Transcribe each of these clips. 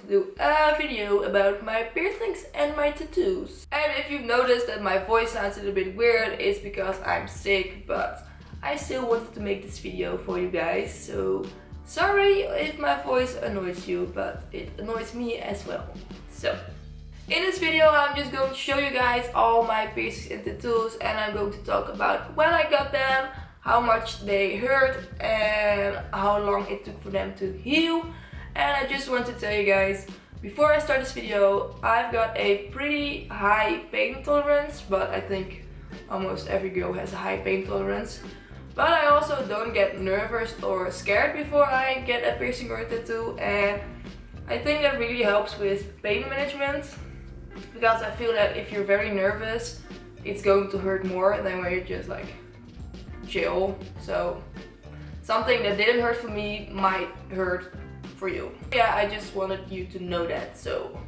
to do a video about my piercings and my tattoos. And if you've noticed that my voice sounds a little bit weird, it's because I'm sick, but I still wanted to make this video for you guys, so sorry if my voice annoys you, but it annoys me as well. So, in this video I'm just going to show you guys all my piercings and tattoos, and I'm going to talk about when I got them, how much they hurt, and how long it took for them to heal. And I just want to tell you guys, before I start this video, I've got a pretty high pain tolerance, but I think almost every girl has a high pain tolerance. But I also don't get nervous or scared before I get a piercing or a tattoo, and I think that really helps with pain management, because I feel that if you're very nervous, it's going to hurt more than when you're just like chill. So something that didn't hurt for me might hurt for you. Yeah, I just wanted you to know that. So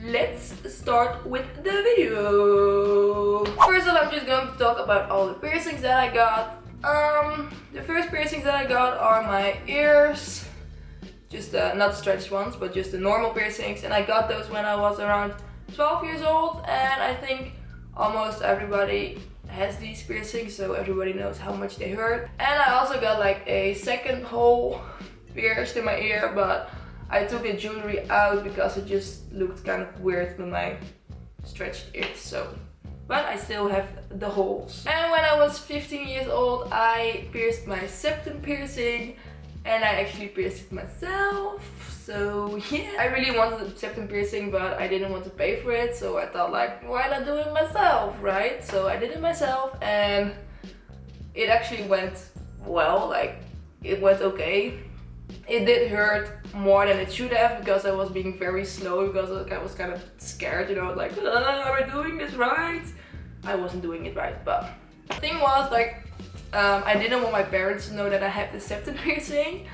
let's start with the video. First of all, I'm just going to talk about all the piercings that I got. The first piercings that I got are my ears. Just not stretched ones, but just the normal piercings. And I got those when I was around 12 years old. And I think almost everybody has these piercings, so everybody knows how much they hurt. And I also got like a second hole pierced in my ear, but I took the jewelry out because it just looked kind of weird with my stretched ears. So, but I still have the holes. And when I was 15 years old, I pierced my septum piercing, and I actually pierced it myself. So yeah, I really wanted a septum piercing, but I didn't want to pay for it, so I thought like, why not do it myself, right? So I did it myself, and it actually went well, like it went okay. It did hurt more than it should have, because I was being very slow, because I was kind of scared, you know, like, am I doing this right? I wasn't doing it right, but the thing was like, I didn't want my parents to know that I had the septum piercing.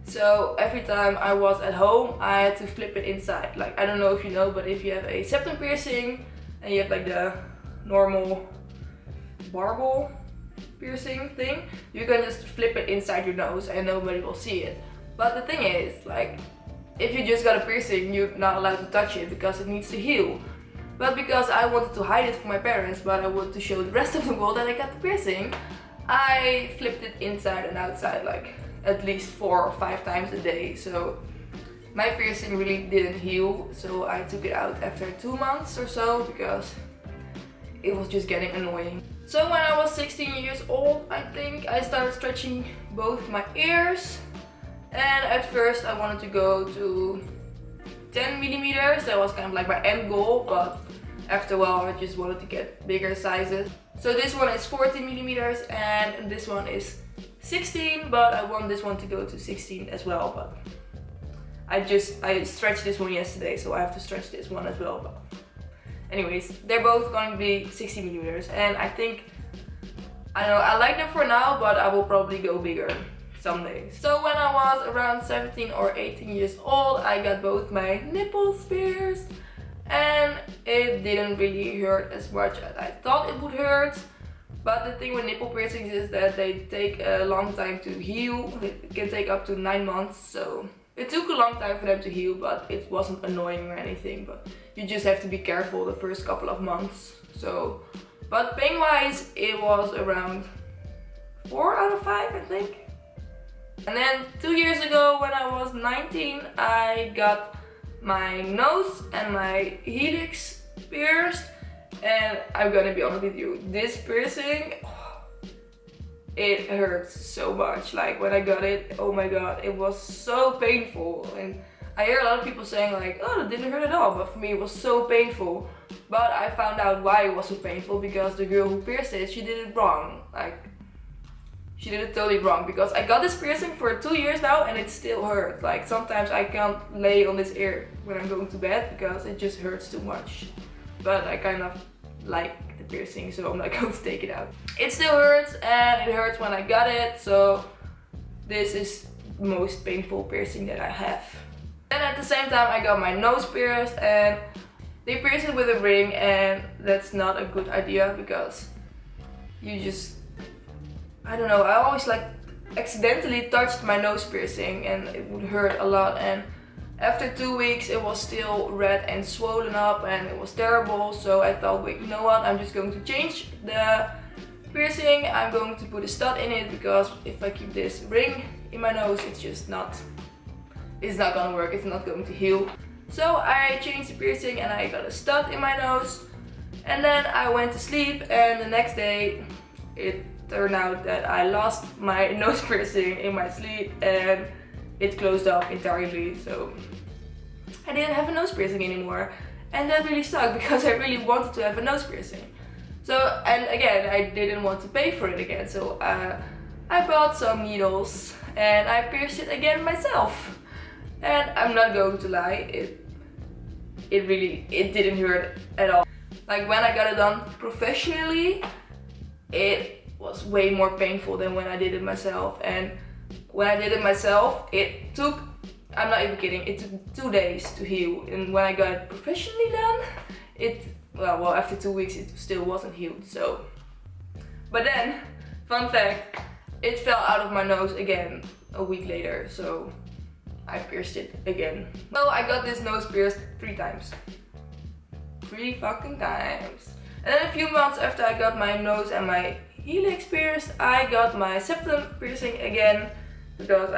So every time I was at home, I had to flip it inside. Like, I don't know if you know, but if you have a septum piercing and you have like the normal barbel piercing thing, you can just flip it inside your nose and nobody will see it. But the thing is, like, if you just got a piercing, you're not allowed to touch it because it needs to heal. But because I wanted to hide it from my parents, but I wanted to show the rest of the world that I got the piercing, I flipped it inside and outside like at least 4 or 5 times a day. So my piercing really didn't heal, so I took it out after 2 months or so because it was just getting annoying. So when I was 16 years old, I think I started stretching both my ears. And at first I wanted to go to 10 millimeters. That was kind of like my end goal, but after a while I just wanted to get bigger sizes. So this one is 14 millimeters and this one is 16, but I want this one to go to 16 as well. But I stretched this one yesterday, so I have to stretch this one as well. But anyways, they're both going to be 60 millimeters, and I think, I don't know, I like them for now, but I will probably go bigger someday. So when I was around 17 or 18 years old, I got both my nipples pierced, and it didn't really hurt as much as I thought it would hurt. But the thing with nipple piercings is that they take a long time to heal. It can take up to 9 months, so it took a long time for them to heal, but it wasn't annoying or anything. But you just have to be careful the first couple of months. So, but pain wise, it was around 4 out of 5, I think. And then 2 years ago, when I was 19, I got my nose and my helix pierced. And I'm gonna be honest with you, this piercing, it hurts so much. Like when I got it, oh my god, it was so painful. And I hear a lot of people saying like, oh, that didn't hurt at all, but for me it was so painful. But I found out why it was so painful, because the girl who pierced it, she did it wrong. Like, she did it totally wrong, because I got this piercing for 2 years now and it still hurts. Like sometimes I can't lay on this ear when I'm going to bed because it just hurts too much. But I kind of like the piercing, so I'm not going to take it out. It still hurts, and it hurts when I got it, so this is the most painful piercing that I have. And at the same time I got my nose pierced, and they pierce it with a ring, and that's not a good idea because you just, I don't know, I always like accidentally touched my nose piercing and it would hurt a lot, and After 2 weeks it was still red and swollen up and it was terrible, so I thought, wait, you know what, I'm just going to change the piercing. I'm going to put a stud in it, because if I keep this ring in my nose, it's not gonna work, it's not going to heal. So I changed the piercing and I got a stud in my nose, and then I went to sleep, and the next day it turned out that I lost my nose piercing in my sleep and it closed up entirely, so I didn't have a nose piercing anymore, and that really sucked because I really wanted to have a nose piercing. So, and again, I didn't want to pay for it again, so I bought some needles and I pierced it again myself. And I'm not going to lie, it didn't hurt at all. Like when I got it done professionally, it was way more painful than when I did it myself. And when I did it myself, it took, I'm not even kidding, it took 2 days to heal. And when I got it professionally done, well, after 2 weeks it still wasn't healed, so. But then, fun fact, it fell out of my nose again a week later, so I pierced it again. So I got this nose pierced 3 times. 3 fucking times. And then a few months after I got my nose and my helix pierced, I got my septum piercing again, because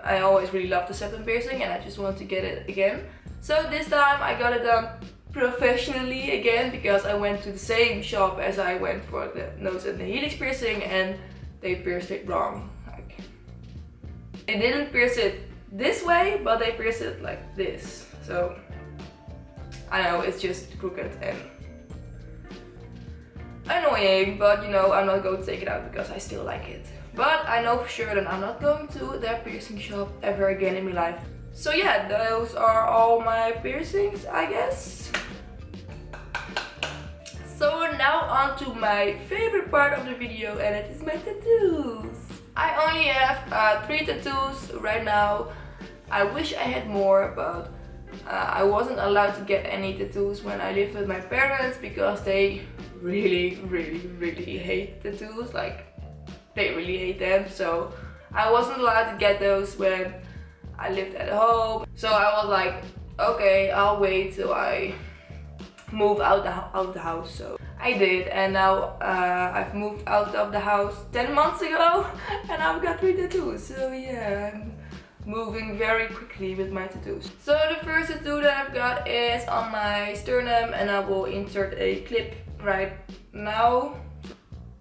I always really loved the septum piercing and I just wanted to get it again. So this time I got it done professionally again, because I went to the same shop as I went for the nose and the helix piercing, and they pierced it wrong. Like, they didn't pierce it this way, but they pierced it like this. So I know it's just crooked and annoying, but you know, I'm not going to take it out because I still like it. But I know for sure that I'm not going to that piercing shop ever again in my life. So yeah, those are all my piercings, I guess. So now on to my favorite part of the video, and it is my tattoos. I only have 3 tattoos right now. I wish I had more, but I wasn't allowed to get any tattoos when I lived with my parents, because they really hate tattoos. Like, they really hate them, so I wasn't allowed to get those when I lived at home. So I was like, okay, I'll wait till I move out of the house. So I did, and now I've moved out of the house 10 months ago and I've got 3 tattoos. So yeah, I'm moving very quickly with my tattoos. So the first tattoo that I've got is on my sternum, and I will insert a clip right now.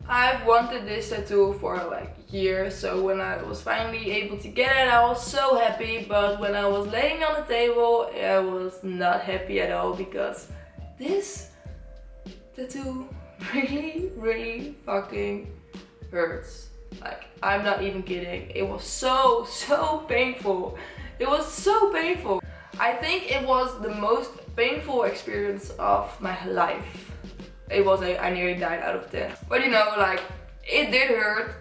I've wanted this tattoo for like years, so when I was finally able to get it, I was so happy. But when I was laying on the table, I was not happy at all, because this tattoo really fucking hurts. Like, I'm not even kidding. It was so painful. It was so painful. I think it was the most painful experience of my life. It was I nearly died out of 10. But you know, like, it did hurt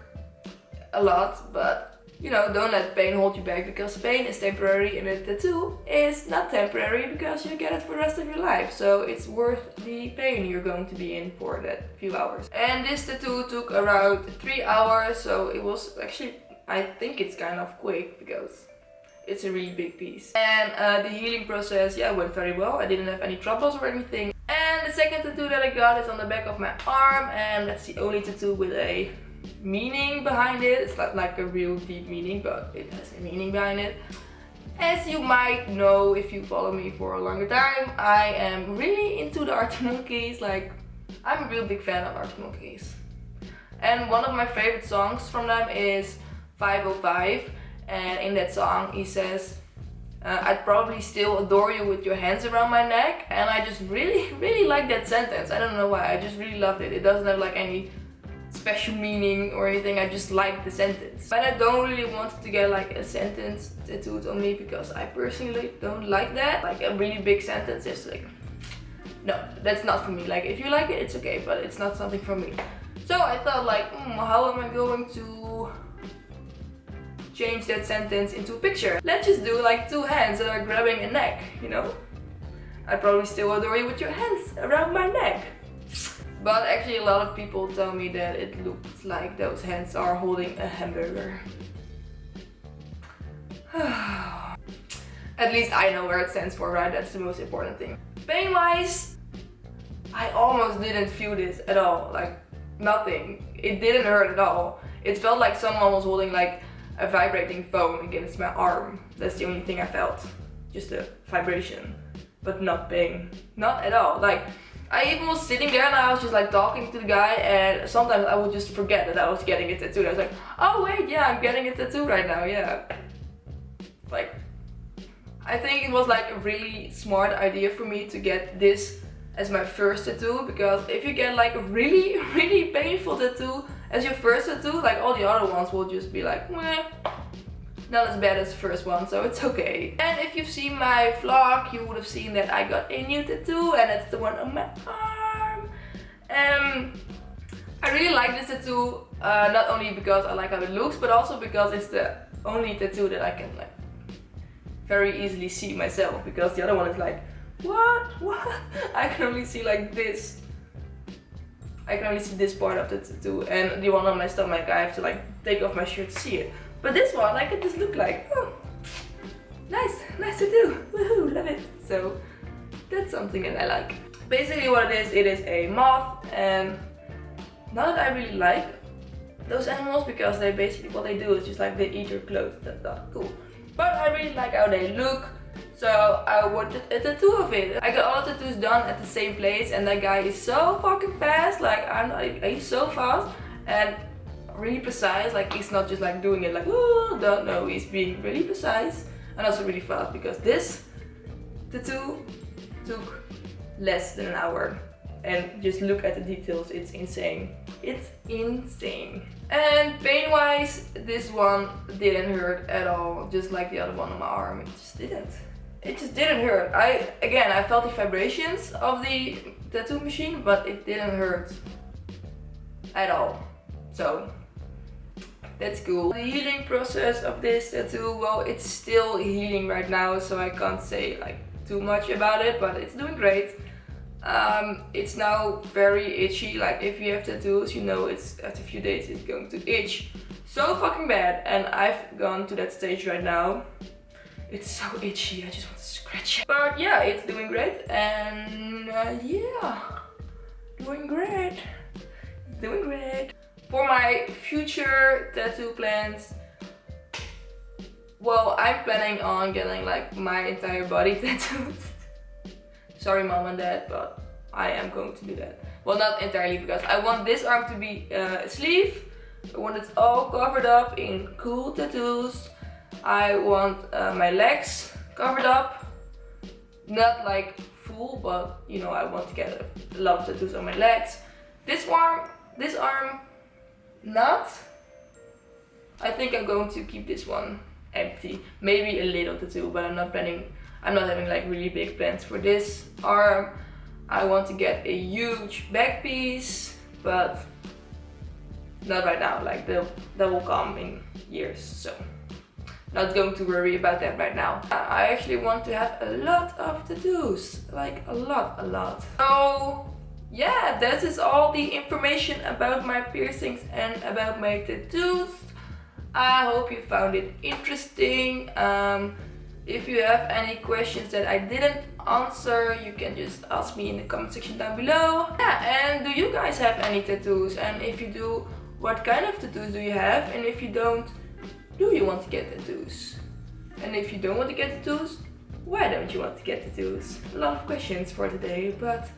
a lot, but you know, don't let pain hold you back, because pain is temporary and a tattoo is not temporary, because you get it for the rest of your life. So it's worth the pain you're going to be in for that few hours. And this tattoo took around 3 hours, so it was actually, I think it's kind of quick, because it's a really big piece. And the healing process, yeah, went very well. I didn't have any troubles or anything. And the second tattoo that I got is on the back of my arm, and that's the only tattoo with a meaning behind it. It's not like a real deep meaning, but it has a meaning behind it. As you might know if you follow me for a longer time, I am really into the Arctic Monkeys. Like, I'm a real big fan of Arctic Monkeys. And one of my favorite songs from them is 505. And in that song he says, I'd probably still adore you with your hands around my neck. And I just really like that sentence. I don't know why, I just really loved it. It doesn't have like any special meaning or anything, I just like the sentence. But I don't really want to get like a sentence tattooed on me, because I personally don't like that. Like a really big sentence is like, no, that's not for me. Like, if you like it, it's okay, but it's not something for me. So I thought like, how am I going to change that sentence into a picture? Let's just do like 2 hands that are grabbing a neck, you know? I'd probably still adore you with your hands around my neck. But actually a lot of people tell me that it looks like those hands are holding a hamburger. At least I know where it stands for, right? That's the most important thing. Pain wise, I almost didn't feel this at all. Like nothing. It didn't hurt at all. It felt like someone was holding like a vibrating phone against my arm. That's the only thing I felt. Just a vibration, but not pain. Not at all. Like I even was sitting there and I was just like talking to the guy, and sometimes I would just forget that I was getting a tattoo. I was like, oh wait, yeah, I'm getting a tattoo right now, yeah. Like, I think it was like a really smart idea for me to get this as my first tattoo, because if you get like a really, really painful tattoo as your first tattoo, like all the other ones will just be like, meh, not as bad as the first one, so it's okay. And if you've seen my vlog, you would have seen that I got a new tattoo, and it's the one on my arm. I really like this tattoo, not only because I like how it looks, but also because it's the only tattoo that I can like very easily see myself, because the other one is like, what? I can only see like this. I can only see this part of the tattoo, and the one on my stomach I have to like take off my shirt to see it. But this one I can just look like, oh, nice tattoo, woohoo, love it. So that's something that I like. Basically what it is a moth, and not that I really like those animals, because they basically, what they do is just like they eat your clothes. That's not cool. But I really like how they look, so I wanted a tattoo of it. I got all the tattoos done at the same place, and that guy is so fucking fast. Like he's so fast and really precise. Like he's not just like doing it like, oh, don't know. He's being really precise and also really fast, because this tattoo took less than an hour. And just look at the details, it's insane. It's insane. And pain wise, this one didn't hurt at all, just like the other one on my arm. It just didn't. It just didn't hurt. I felt the vibrations of the tattoo machine, but it didn't hurt at all. So that's cool. The healing process of this tattoo, well, it's still healing right now, so I can't say like too much about it, but it's doing great. It's now very itchy. Like if you have tattoos, you know it's after a few days it's going to itch so fucking bad, and I've gone to that stage right now. It's so itchy, I just want to scratch it. But yeah, it's doing great, and yeah, doing great. It's doing great. For my future tattoo plans, well, I'm planning on getting like my entire body tattooed. Sorry mom and dad, but I am going to do that. Well, not entirely, because I want this arm to be a sleeve. I want it all covered up in cool tattoos. I want my legs covered up. Not like full, but you know, I want to get a lot of tattoos on my legs. This arm, not. I think I'm going to keep this one empty. Maybe a little tattoo, but I'm not having like really big plans for this arm. I want to get a huge back piece, but not right now. Like that will come in years, so not going to worry about that right now. I actually want to have a lot of tattoos, like a lot. So yeah, this is all the information about my piercings and about my tattoos. I hope you found it interesting. If you have any questions that I didn't answer, you can just ask me in the comment section down below. Yeah, and do you guys have any tattoos? And if you do, what kind of tattoos do you have? And if you don't, do you want to get tattoos? And if you don't want to get tattoos, why don't you want to get tattoos? A lot of questions for today, but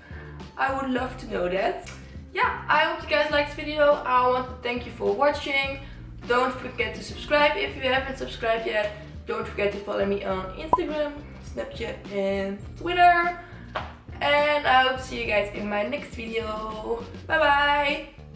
I would love to know that. Yeah, I hope you guys liked this video. I want to thank you for watching. Don't forget to subscribe if you haven't subscribed yet. Don't forget to follow me on Instagram, Snapchat and Twitter. And I hope to see you guys in my next video. Bye bye!